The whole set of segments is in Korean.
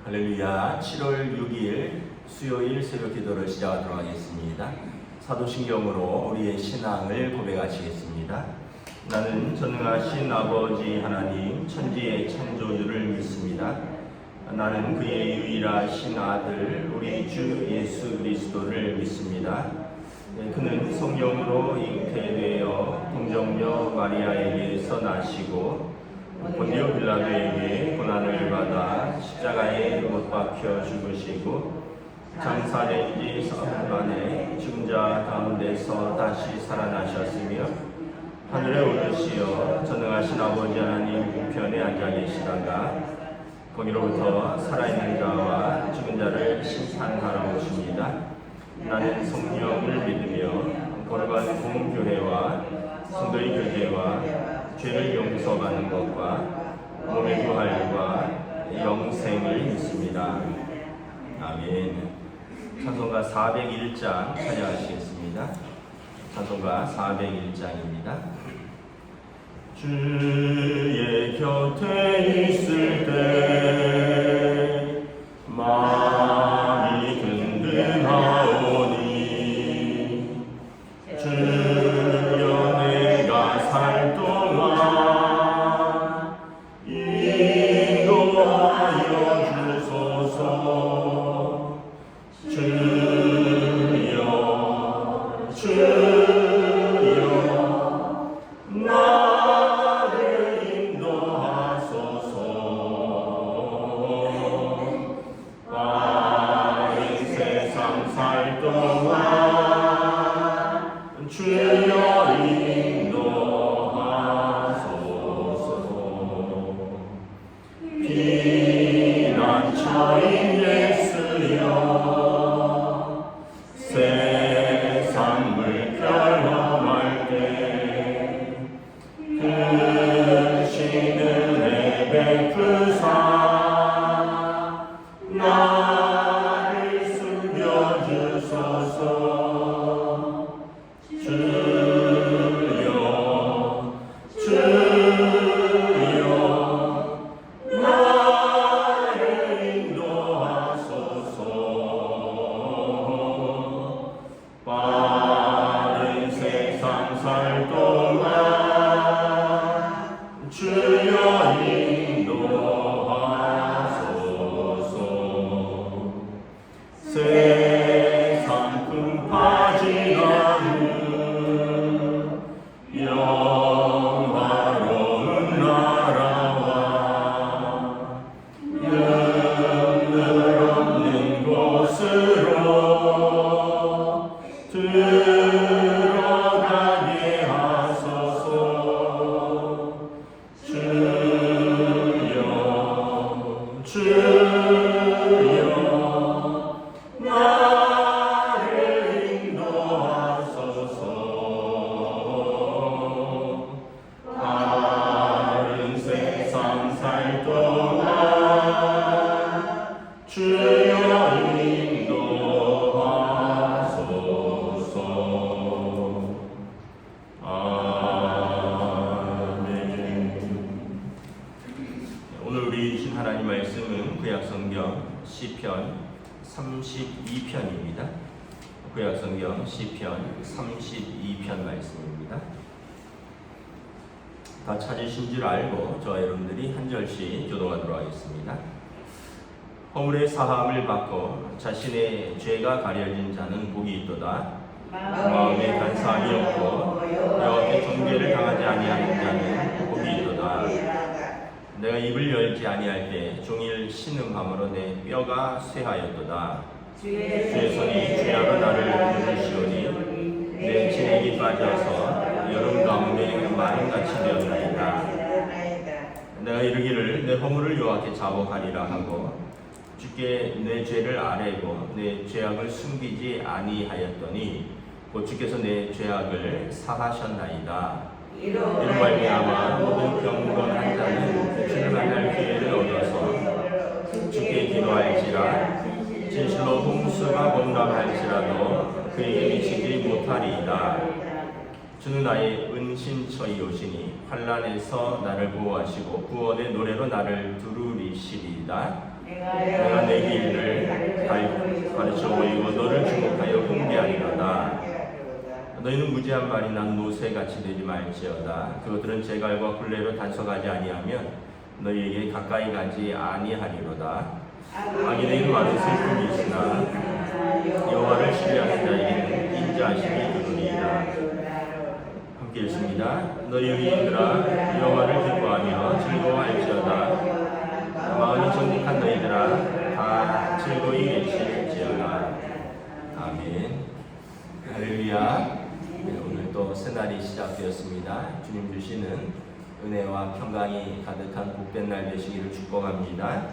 할렐루야. 7월 6일 수요일 새벽 기도를 시작하도록 하겠습니다. 사도신경으로 우리의 신앙을 고백하시겠습니다. 나는 전능하신 아버지 하나님 천지의 창조주를 믿습니다. 나는 그의 유일하신 아들 우리 주 예수 그리스도를 믿습니다. 그는 성령으로 잉태되어 동정녀 마리아에게서 나시고 본디오 빌라도에게 고난을 받아 십자가에 못 박혀 죽으시고 장사된 지 사흘 만에 죽은 자 가운데서 다시 살아나셨으며 하늘에 오르시어 전능하신 아버지 하나님 우편에 앉아 계시다가 거기로부터 살아있는 자와 죽은 자를 심판하러 오십니다. 나는 성령을 믿으며 거룩한 공교회와 성도의 교제와 죄를 용서받는 것과 몸의 부활과 영생을 믿습니다. 아멘. 찬송가 401장 찬양하시겠습니다. 찬송가 401장입니다. 주의 곁에 있을 때 마음이 든든하오니 주여 내가 살 동안 인도하여 주소서. 주여 나를 인도하소서. 빠른 세상 살 동안 주여 인도하소서. 피난처인 예수여 세상 물결 험할 때 크신 은혜 베푸사 나를 숨겨주소서. 주여 나를 인도하소서. 빠른 세상 살 동안 주여 인도하소서. 세상 금파지나는 영화로운 나라와 눈물 없는 곳으로 들어가게 하소서. 주여 나를 인도하소서. 바른 세상 살 동안 주여 인도하소서. 아멘. 오늘 우리 주신 하나님 말씀은 구약성경 시편 32편입니다. 구약성경 시편 32편 말씀입니다. 다 찾으신 줄 알고 저와 여러분들이 한 절씩 교독하도록 하겠습니다. 허물의 사함을 받고 자신의 죄가 가려진 자는 복이 있도다. 마음에 간사함이 없고 여호와께 경계를 당하지 아니하는 자는 복이 있도다. 내가 입을 열지 아니할 때 종일 신음함으로 내 뼈가 쇠하였도다. 주의 손이 죄악으로 나를 누르시오니 내 진액이 빠져서 여름 가운데 마름같이 되었나이다. 내가 이르기를 내 허물을 여호와께 자복하리라 하고 주께 내 죄를 아뢰고 내 죄악을 숨기지 아니하였더니 곧 주께서 내 죄악을 사하셨나이다. 이로 말미암아 모든 경건한 자는 주를 만날 기회를 얻어서 주께 기도할지라 진실로 홍수가 범람할지라도 그에게 미치지 못하리이다. 주는 나의 은신처이오시니 환난에서 나를 보호하시고 구원의 노래로 나를 두루리시리이다. 내가 내 길을 가르쳐 보이고 너를 주목하여 훈계하리로다. 너희는 무지한 말이 난 노새같이 되지 말지어다. 그것들은 제갈과 굴레로 단속하지 아니하면 너희에게 가까이 가지 아니하리로다. 악인에게는 많은 슬픔이 있으나 여호와를 신뢰하는 자에게는 인자하심이 이르리이다. 함께 읽습니다. 너희 의인들아 여호와를 기뻐하며 즐거워할지어다. 마음이 정직한 너희들아 다 즐거이 계실지어다. 아멘. 할렐루야. 오늘 또 새날이 시작되었습니다. 주님 주시는 은혜와 평강이 가득한 복된 날 되시기를 축복합니다.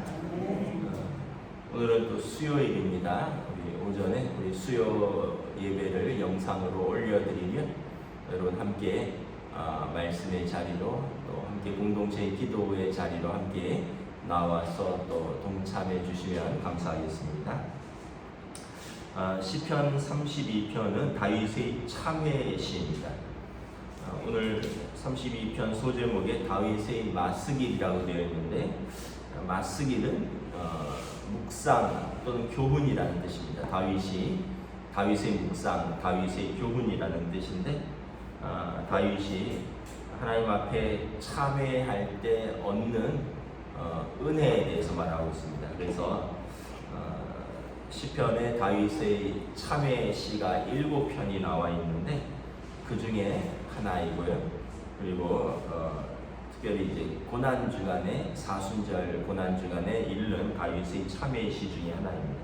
오늘은 또 수요일입니다. 우리 오전에 우리 수요 예배를 영상으로 올려드리면 여러분 함께 말씀의 자리로 또 함께 공동체의 기도의 자리로 함께 나와서 또 동참해 주시면 감사하겠습니다. 시편 32편은 다윗의 참회 시입니다. 오늘 32편 소제목에 다윗의 마스길이라고 되어 있는데 마스길은 묵상 또는 교훈이라는 뜻입니다. 다윗의 묵상, 다윗의 교훈이라는 뜻인데 다윗이 하나님 앞에 참회할 때 얻는 은혜에 대해서 말하고 있습니다. 그래서 시편에 다윗의 참회 시가 7편이 나와 있는데 그 중에 하나이고요. 그리고 특별히 이제 고난 주간에 사순절 고난 주간에 읽는 다윗의 참회 시 중에 하나입니다.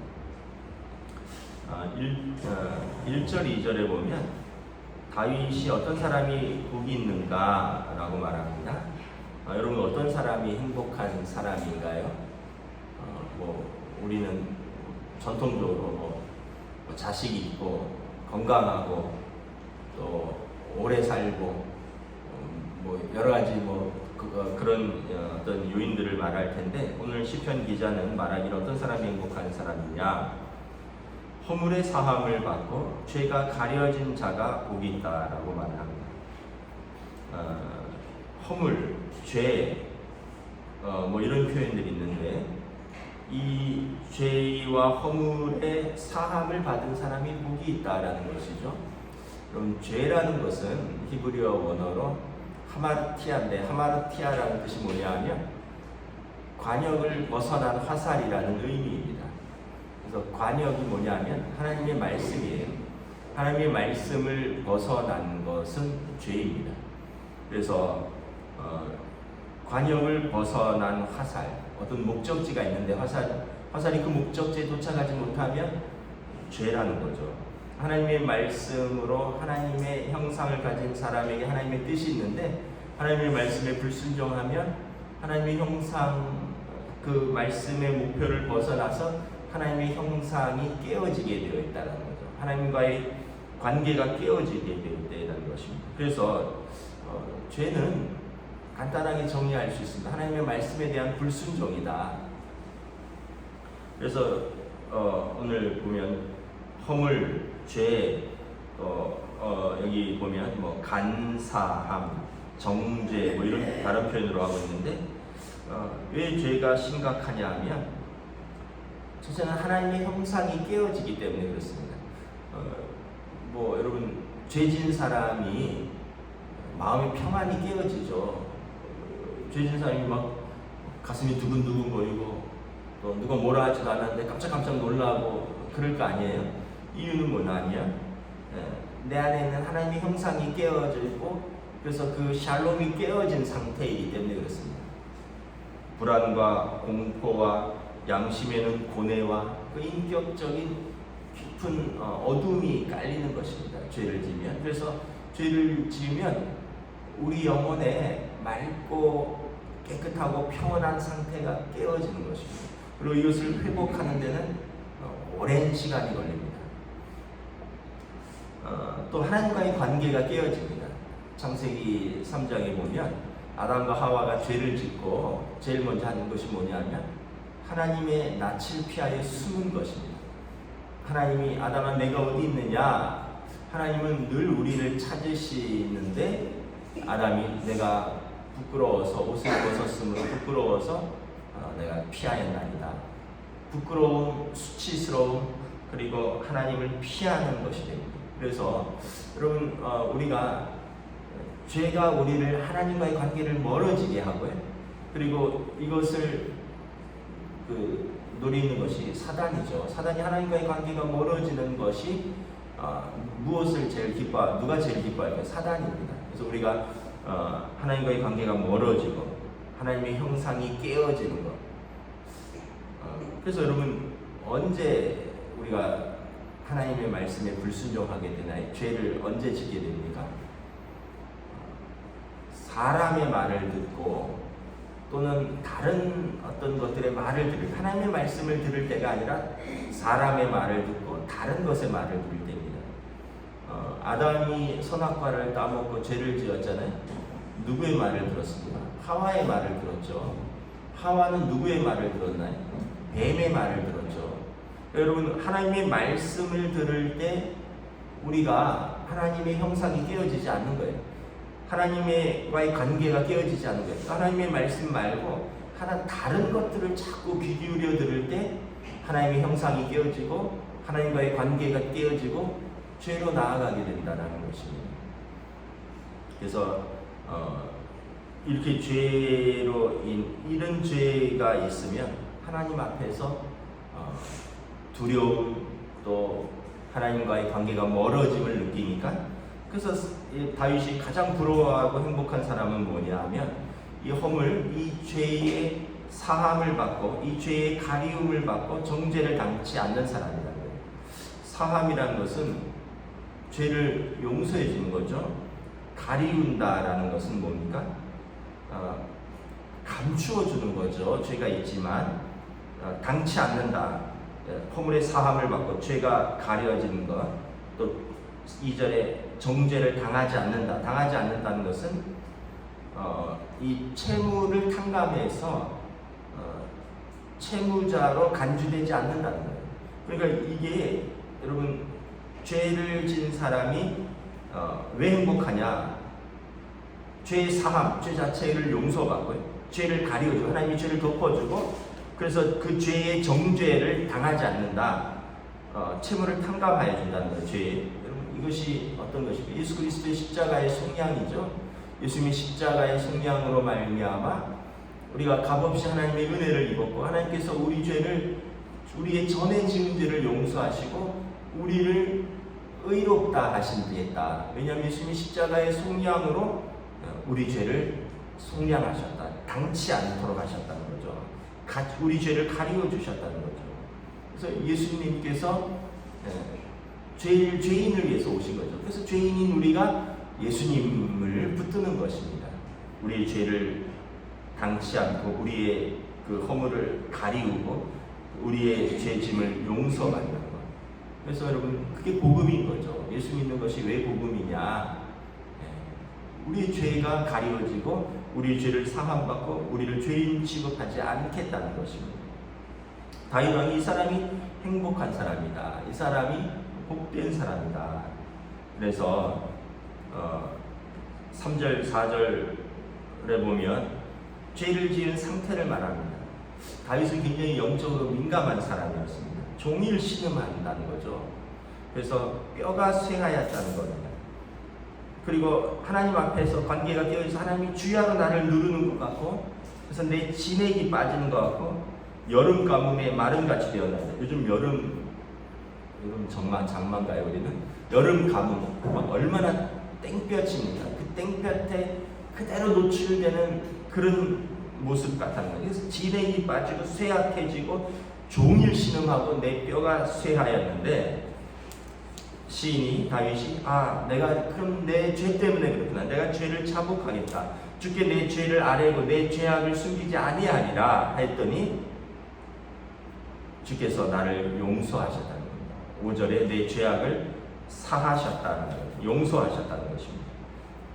1절 2절에 보면 다윗이 어떤 사람이 복이 있는가라고 말합니다. 여러분 어떤 사람이 행복한 사람인가요? 우리는 전통적으로 자식이 있고 건강하고 또 오래 살고 여러 가지 그런 어떤 요인들을 말할 텐데 오늘 시편 기자는 말하기를 어떤 사람이 행복한 사람이냐? 허물의 사함을 받고 죄가 가려진 자가 복이 있다라고 말합니다. 허물, 죄, 이런 표현들이 있는데 이 죄와 허물의 사함을 받은 사람이 복이 있다라는 것이죠. 그럼 죄라는 것은 히브리어 원어로 하마르티아인데 하마르티아라는 뜻이 뭐냐면 관역을 벗어난 화살이라는 의미입니다. 그래서 관역이 뭐냐면 하나님의 말씀이에요. 하나님의 말씀을 벗어난 것은 죄입니다. 그래서 관역을 벗어난 화살, 어떤 목적지가 있는데 화살이 그 목적지에 도착하지 못하면 죄라는 거죠. 하나님의 말씀으로 하나님의 형상을 가진 사람에게 하나님의 뜻이 있는데 하나님의 말씀에 불순종하면 하나님의 형상, 그 말씀의 목표를 벗어나서 하나님의 형상이 깨어지게 되어 있다는 거죠. 하나님과의 관계가 깨어지게 되어 있다는 것입니다. 그래서 죄는 간단하게 정리할 수 있습니다. 하나님의 말씀에 대한 불순종이다. 그래서 오늘 보면 허물, 죄, 여기 보면 간사함, 정죄 이런 다른 표현으로 하고 있는데 왜 죄가 심각하냐 하면 첫째는 하나님의 형상이 깨어지기 때문에 그렇습니다. 여러분 죄진 사람이 마음의 평안이 깨어지죠. 죄진 사람이 막 가슴이 두근두근 거리고 또 누가 뭐라 하지도 않았는데 깜짝깜짝 놀라고 그럴 거 아니에요. 이유는 뭐냐면 내 안에 있는 하나님의 형상이 깨어져 있고 그래서 그 샬롬이 깨어진 상태이기 때문에 그렇습니다. 불안과 공포와 양심에는 고뇌와 그 인격적인 깊은 어둠이 깔리는 것입니다. 죄를 지으면. 그래서 죄를 지으면 우리 영혼에 맑고 깨끗하고 평온한 상태가 깨어지는 것입니다. 그리고 이것을 회복하는 데는 오랜 시간이 걸립니다. 또 하나님과의 관계가 깨어집니다. 창세기 3장에 보면 아담과 하와가 죄를 짓고 제일 먼저 하는 것이 뭐냐면 하나님의 낯을 피하여 숨은 것입니다. 하나님이 아담아 내가 어디 있느냐? 하나님은 늘 우리를 찾으시는데 아담이 내가 부끄러워서 옷을 벗었으므로 부끄러워서 내가 피하였나이다. 부끄러움, 수치스러움, 그리고 하나님을 피하는 것이 됩니다. 그래서 여러분 우리가 죄가 우리를 하나님과의 관계를 멀어지게 하고요. 그리고 이것을 노리는 것이 사단이죠. 사단이 하나님과의 관계가 멀어지는 것이 무엇을 제일 누가 제일 기뻐할까요? 사단입니다. 그래서 우리가 하나님과의 관계가 멀어지고 하나님의 형상이 깨어지는 것. 그래서 여러분 언제 우리가 하나님의 말씀에 불순종하게 되나요? 죄를 언제 짓게 됩니까? 사람의 말을 듣고 또는 다른 어떤 것들의 말을 들을 하나님의 말씀을 들을 때가 아니라 사람의 말을 듣고 다른 것의 말을 들을 때입니다. 아담이 선악과를 따먹고 죄를 지었잖아요. 누구의 말을 들었습니까? 하와의 말을 들었죠. 하와는 누구의 말을 들었나요? 뱀의 말을 들었죠. 여러분 하나님의 말씀을 들을 때 우리가 하나님의 형상이 깨어지지 않는 거예요. 하나님과의 관계가 깨어지지 않는 거예요. 하나님의 말씀 말고 다른 것들을 자꾸 귀 기울여 들을 때 하나님의 형상이 깨어지고 하나님과의 관계가 깨어지고 죄로 나아가게 된다는 것입니다. 그래서 이렇게 죄로 이런 죄가 있으면 하나님 앞에서 두려움 또 하나님과의 관계가 멀어짐을 느끼니까 그래서 다윗이 가장 부러워하고 행복한 사람은 뭐냐 하면 이 허물, 이 죄의 사함을 받고 이 죄의 가리움을 받고 정죄를 당치 않는 사람이라는 거예요. 사함이라는 것은 죄를 용서해 주는 거죠. 가리운다라는 것은 뭡니까? 감추어 주는 거죠. 죄가 있지만 당치 않는다. 허물의 사함을 받고 죄가 가려지는 것. 또 2절에 정죄를 당하지 않는다. 당하지 않는다는 것은 이 채무를 탕감해서 채무자로 간주되지 않는다는 거예요. 그러니까 이게 여러분 죄를 진 사람이 왜 행복하냐? 죄의 사함, 죄 자체를 용서받고요. 죄를 가려주고 하나님이 죄를 덮어주고 그래서 그 죄의 정죄를 당하지 않는다. 채무를 탕감하여 준다는 거예요. 죄. 여러분 이것이 어떤 것입니까? 예수 그리스도의 십자가의 속량이죠. 예수님의 십자가의 속량으로 말미암아 우리가 값없이 하나님의 은혜를 입었고 하나님께서 우리 죄를 우리의 전에 지은 죄를 용서하시고 우리를 의롭다 하신 데다. 왜냐하면 예수님이 십자가의 속량으로 우리 죄를 속량하셨다. 당치 않도록 하셨다는 거죠. 우리 죄를 가리워 주셨다는 거죠. 그래서 예수님께서 죄인을 위해서 오신 거죠. 그래서 죄인인 우리가 예수님을 붙드는 것입니다. 우리의 죄를 당치 않고 우리의 그 허물을 가리우고 우리의 죄짐을 용서받는 것. 그래서 여러분 그게 복음인 거죠. 예수 믿는 것이 왜 복음이냐? 우리의 죄가 가리워지고 우리의 죄를 사함받고 우리를 죄인 취급하지 않겠다는 것입니다. 다윗 왕이 이 사람이 행복한 사람이다. 이 사람이 복된 사람이다. 그래서 3절 4절에 보면 죄를 지은 상태를 말합니다. 다윗은 굉장히 영적으로 민감한 사람이었습니다. 종일 신음한다는 거죠. 그래서 뼈가 쇠하였다는 겁니다. 그리고 하나님 앞에서 관계가 깨어져서 하나님이 주야로 나를 누르는 것 같고 그래서 내 진액이 빠지는 것 같고 여름 가뭄에 마름같이 되었나요? 요즘 여름 장마인가요 우리는? 여름 가뭄 얼마나 땡볕입니까? 그 땡볕에 그대로 노출되는 그런 모습 같다는 거예요. 그래서 진액이 빠지고 쇠약해지고 종일 신음하고 내 뼈가 쇠하였는데 시인이 다윗이 내가 그럼 내 죄 때문에 그렇구나. 내가 죄를 자복하겠다. 주께 내 죄를 아뢰고 내 죄악을 숨기지 아니하리라 했더니 주께서 나를 용서하셨다는 겁니다. 5절에 내 죄악을 사하셨다는 거예요. 용서하셨다는 것입니다.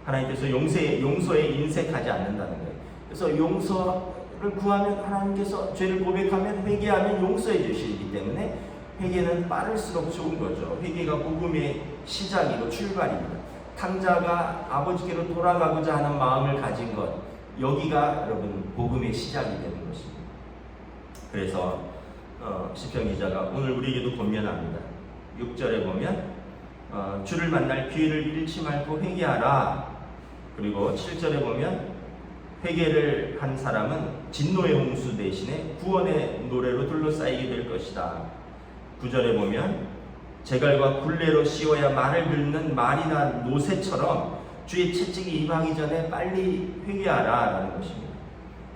하나님께서 용서에 인색하지 않는다는 거예요. 그래서 용서를 구하면 하나님께서 죄를 고백하면 회개하면 용서해 주시기 때문에 회개는 빠를수록 좋은 거죠. 회개가 복음의 시작이고 출발입니다. 탕자가 아버지께로 돌아가고자 하는 마음을 가진 것, 여기가 여러분 복음의 시작이 되는 것입니다. 그래서 시편 기자가 오늘 우리에게도 권면합니다. 6절에 보면 주를 만날 기회를 잃지 말고 회개하라. 그리고 7절에 보면 회개를 한 사람은 진노의 홍수 대신에 구원의 노래로 둘러싸이게 될 것이다. 9절에 보면 제갈과 굴레로 씌워야 말을 듣는 말이나 노새처럼 주의 채찍이 임하기 전에 빨리 회개하라 라는 것입니다.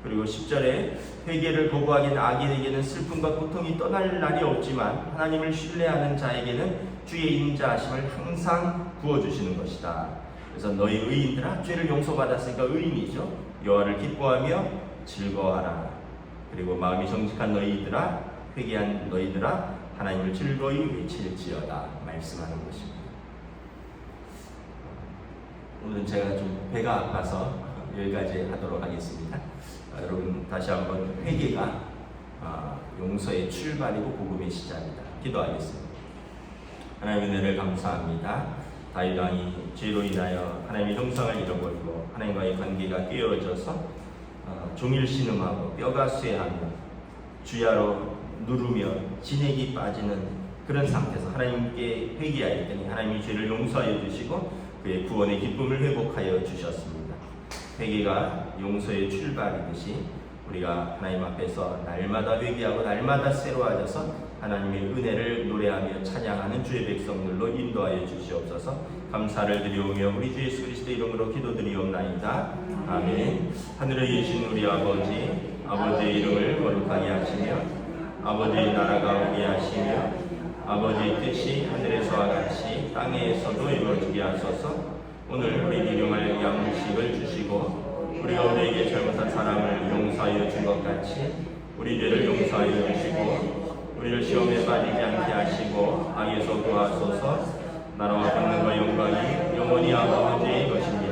그리고 10절에 회개를 거부하기는 악인에게는 슬픔과 고통이 떠날 날이 없지만 하나님을 신뢰하는 자에게는 주의 인자하심을 항상 부어주시는 것이다. 그래서 너희 의인들아 죄를 용서받았으니까 의인이죠. 여호와를 기뻐하며 즐거워하라. 그리고 마음이 정직한 너희들아 회개한 너희들아 하나님을 즐거이 외칠지어다 말씀하는 것입니다. 오늘은 제가 좀 배가 아파서 여기까지 하도록 하겠습니다. 여러분 다시 한번 회개가 용서의 출발이고 복음의 시작이다. 기도하겠습니다. 하나님의 은혜를 감사합니다. 다윗 왕이 죄로 인하여 하나님의 형상을 잃어버리고 하나님과의 관계가 깨어져서 종일 신음하고 뼈가 쇠하며 주야로 누르며 진액이 빠지는 그런 상태에서 하나님께 회개하였더니 하나님이 죄를 용서하여 주시고 그의 구원의 기쁨을 회복하여 주셨습니다. 회개가 용서의 출발이듯이 우리가 하나님 앞에서 날마다 회개하고 날마다 새로워져서 하나님의 은혜를 노래하며 찬양하는 주의 백성들로 인도하여 주시옵소서. 감사를 드리오며 우리 주 예수 그리스도 이름으로 기도드리옵나이다. 아멘. 하늘에 계신 우리 아버지의 이름을 거룩하게 하시며 아버지의 나라가 오게 하시며 아버지의 뜻이 하늘에서와 같이 땅에서도 이루어지게 하소서. 오늘 우리 일용할 양식을 주시고 우리가 우리에게 잘못한 사람을 용서하여 준 것 같이 우리 죄를 용서하여 주시고 우리를 시험에 빠지지 않게 하시고 악에서 구하소서. 나라와 권능과 영광이 영원히 아버지의 것입니다.